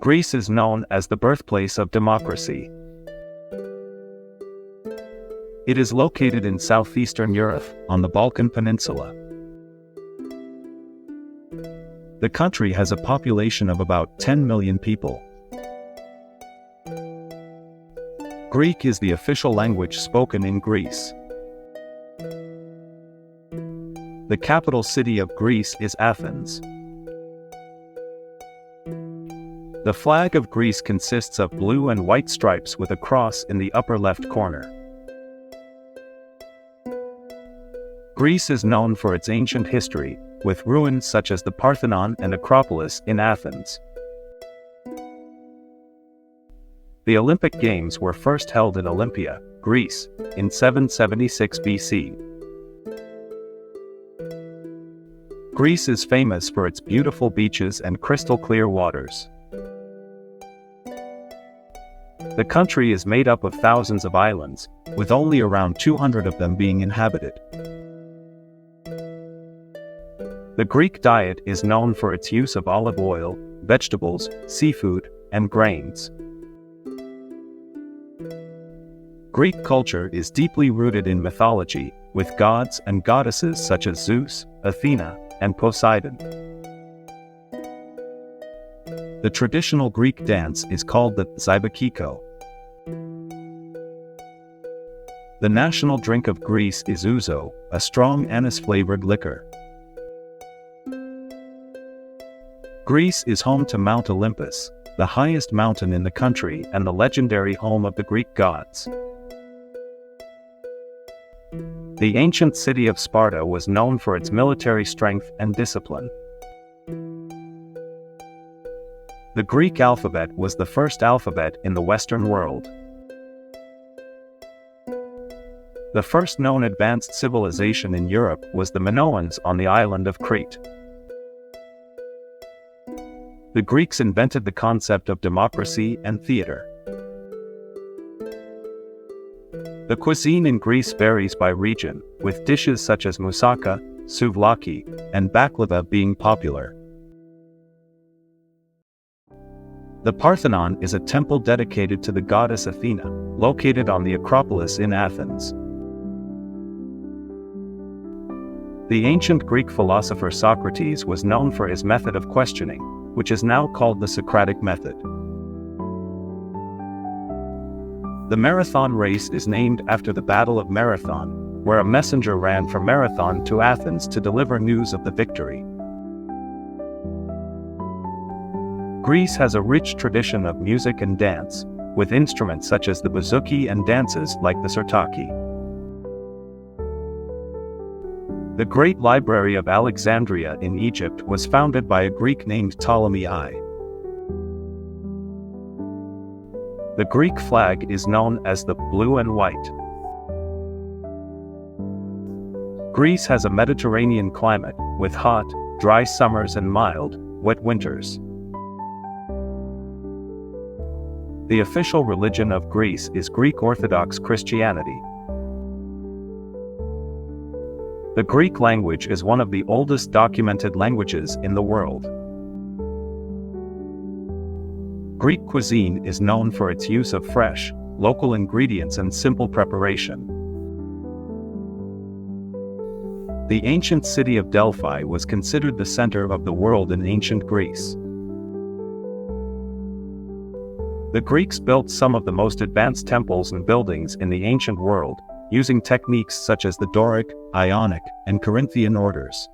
Greece is known as the birthplace of democracy. It is located in southeastern Europe, on the Balkan Peninsula. The country has a population of about 10 million people. Greek is the official language spoken in Greece. The capital city of Greece is Athens. The flag of Greece consists of blue and white stripes with a cross in the upper left corner. Greece is known for its ancient history, with ruins such as the Parthenon and Acropolis in Athens. The Olympic Games were first held in Olympia, Greece, in 776 BC. Greece is famous for its beautiful beaches and crystal-clear waters. The country is made up of thousands of islands, with only around 200 of them being inhabited. The Greek diet is known for its use of olive oil, vegetables, seafood, and grains. Greek culture is deeply rooted in mythology, with gods and goddesses such as Zeus, Athena, and Poseidon. The traditional Greek dance is called the Zyvakiko. The national drink of Greece is ouzo, a strong anise-flavored liquor. Greece is home to Mount Olympus, the highest mountain in the country and the legendary home of the Greek gods. The ancient city of Sparta was known for its military strength and discipline. The Greek alphabet was the first alphabet in the Western world. The first known advanced civilization in Europe was the Minoans on the island of Crete. The Greeks invented the concept of democracy and theater. The cuisine in Greece varies by region, with dishes such as moussaka, souvlaki, and baklava being popular. The Parthenon is a temple dedicated to the goddess Athena, located on the Acropolis in Athens. The ancient Greek philosopher Socrates was known for his method of questioning, which is now called the Socratic method. The marathon race is named after the Battle of Marathon, where a messenger ran from Marathon to Athens to deliver news of the victory. Greece has a rich tradition of music and dance, with instruments such as the bouzouki and dances like the sirtaki. The Great Library of Alexandria in Egypt was founded by a Greek named Ptolemy I. The Greek flag is known as the blue and white. Greece has a Mediterranean climate, with hot, dry summers and mild, wet winters. The official religion of Greece is Greek Orthodox Christianity. The Greek language is one of the oldest documented languages in the world. Greek cuisine is known for its use of fresh, local ingredients and simple preparation. The ancient city of Delphi was considered the center of the world in ancient Greece. The Greeks built some of the most advanced temples and buildings in the ancient world, using techniques such as the Doric, Ionic, and Corinthian orders.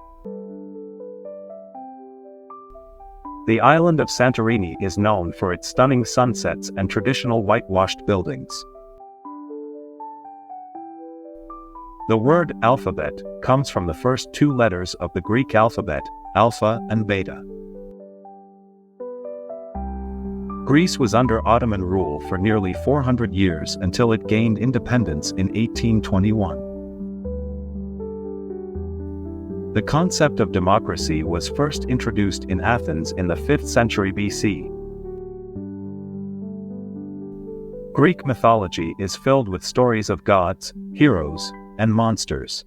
The island of Santorini is known for its stunning sunsets and traditional whitewashed buildings. The word alphabet comes from the first two letters of the Greek alphabet, alpha and beta. Greece was under Ottoman rule for nearly 400 years until it gained independence in 1821. The concept of democracy was first introduced in Athens in the 5th century BC. Greek mythology is filled with stories of gods, heroes, and monsters.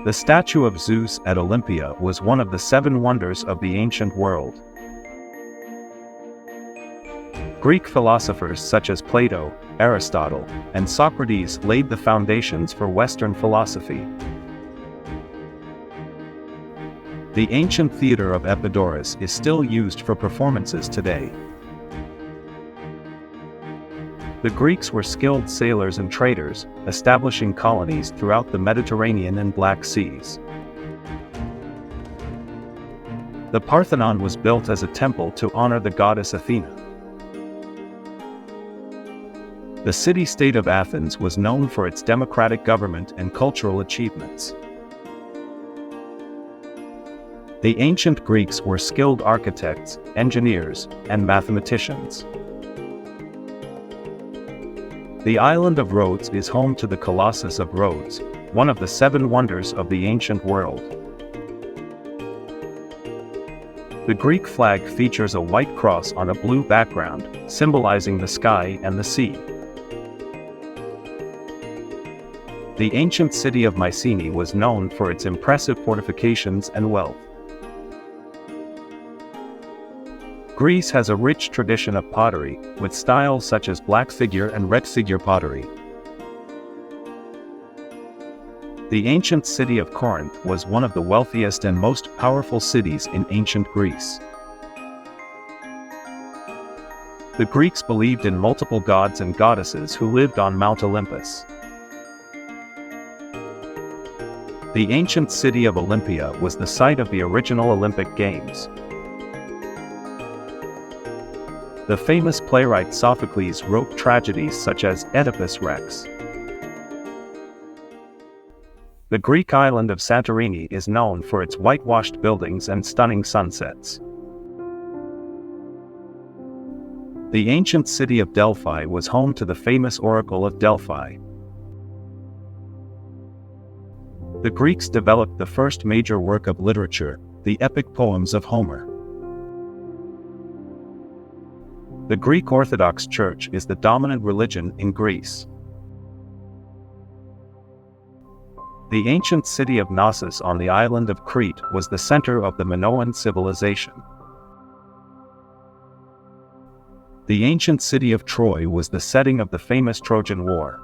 The statue of Zeus at Olympia was one of the 7 wonders of the ancient world. Greek philosophers such as Plato, Aristotle, and Socrates laid the foundations for Western philosophy. The ancient theater of Epidaurus is still used for performances today. The Greeks were skilled sailors and traders, establishing colonies throughout the Mediterranean and Black Seas. The Parthenon was built as a temple to honor the goddess Athena. The city-state of Athens was known for its democratic government and cultural achievements. The ancient Greeks were skilled architects, engineers, and mathematicians. The island of Rhodes is home to the Colossus of Rhodes, one of the 7 wonders of the ancient world. The Greek flag features a white cross on a blue background, symbolizing the sky and the sea. The ancient city of Mycenae was known for its impressive fortifications and wealth. Greece has a rich tradition of pottery, with styles such as black figure and red figure pottery. The ancient city of Corinth was one of the wealthiest and most powerful cities in ancient Greece. The Greeks believed in multiple gods and goddesses who lived on Mount Olympus. The ancient city of Olympia was the site of the original Olympic Games. The famous playwright Sophocles wrote tragedies such as Oedipus Rex. The Greek island of Santorini is known for its whitewashed buildings and stunning sunsets. The ancient city of Delphi was home to the famous Oracle of Delphi. The Greeks developed the first major work of literature, the epic poems of Homer. The Greek Orthodox Church is the dominant religion in Greece. The ancient city of Knossos on the island of Crete was the center of the Minoan civilization. The ancient city of Troy was the setting of the famous Trojan War.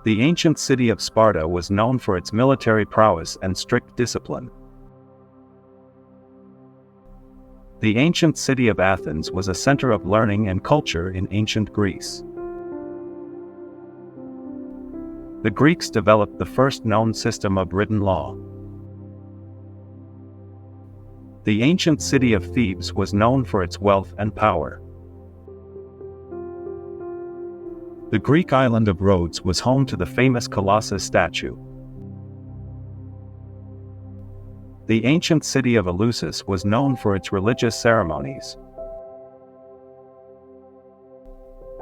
The ancient city of Sparta was known for its military prowess and strict discipline. The ancient city of Athens was a center of learning and culture in ancient Greece. The Greeks developed the first known system of written law. The ancient city of Thebes was known for its wealth and power. The Greek island of Rhodes was home to the famous Colossus statue. The ancient city of Eleusis was known for its religious ceremonies.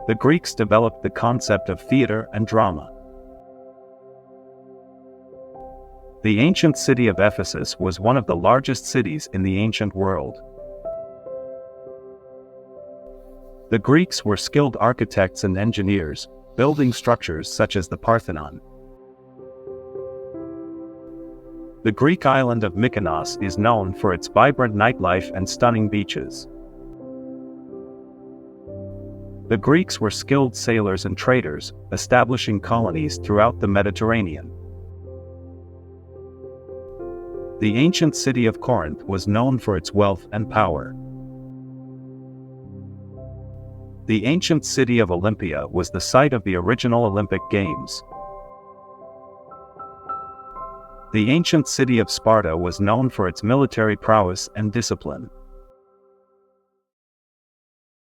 The Greeks developed the concept of theater and drama. The ancient city of Ephesus was one of the largest cities in the ancient world. The Greeks were skilled architects and engineers, building structures such as the Parthenon. The Greek island of Mykonos is known for its vibrant nightlife and stunning beaches. The Greeks were skilled sailors and traders, establishing colonies throughout the Mediterranean. The ancient city of Corinth was known for its wealth and power. The ancient city of Olympia was the site of the original Olympic Games. The ancient city of Sparta was known for its military prowess and discipline.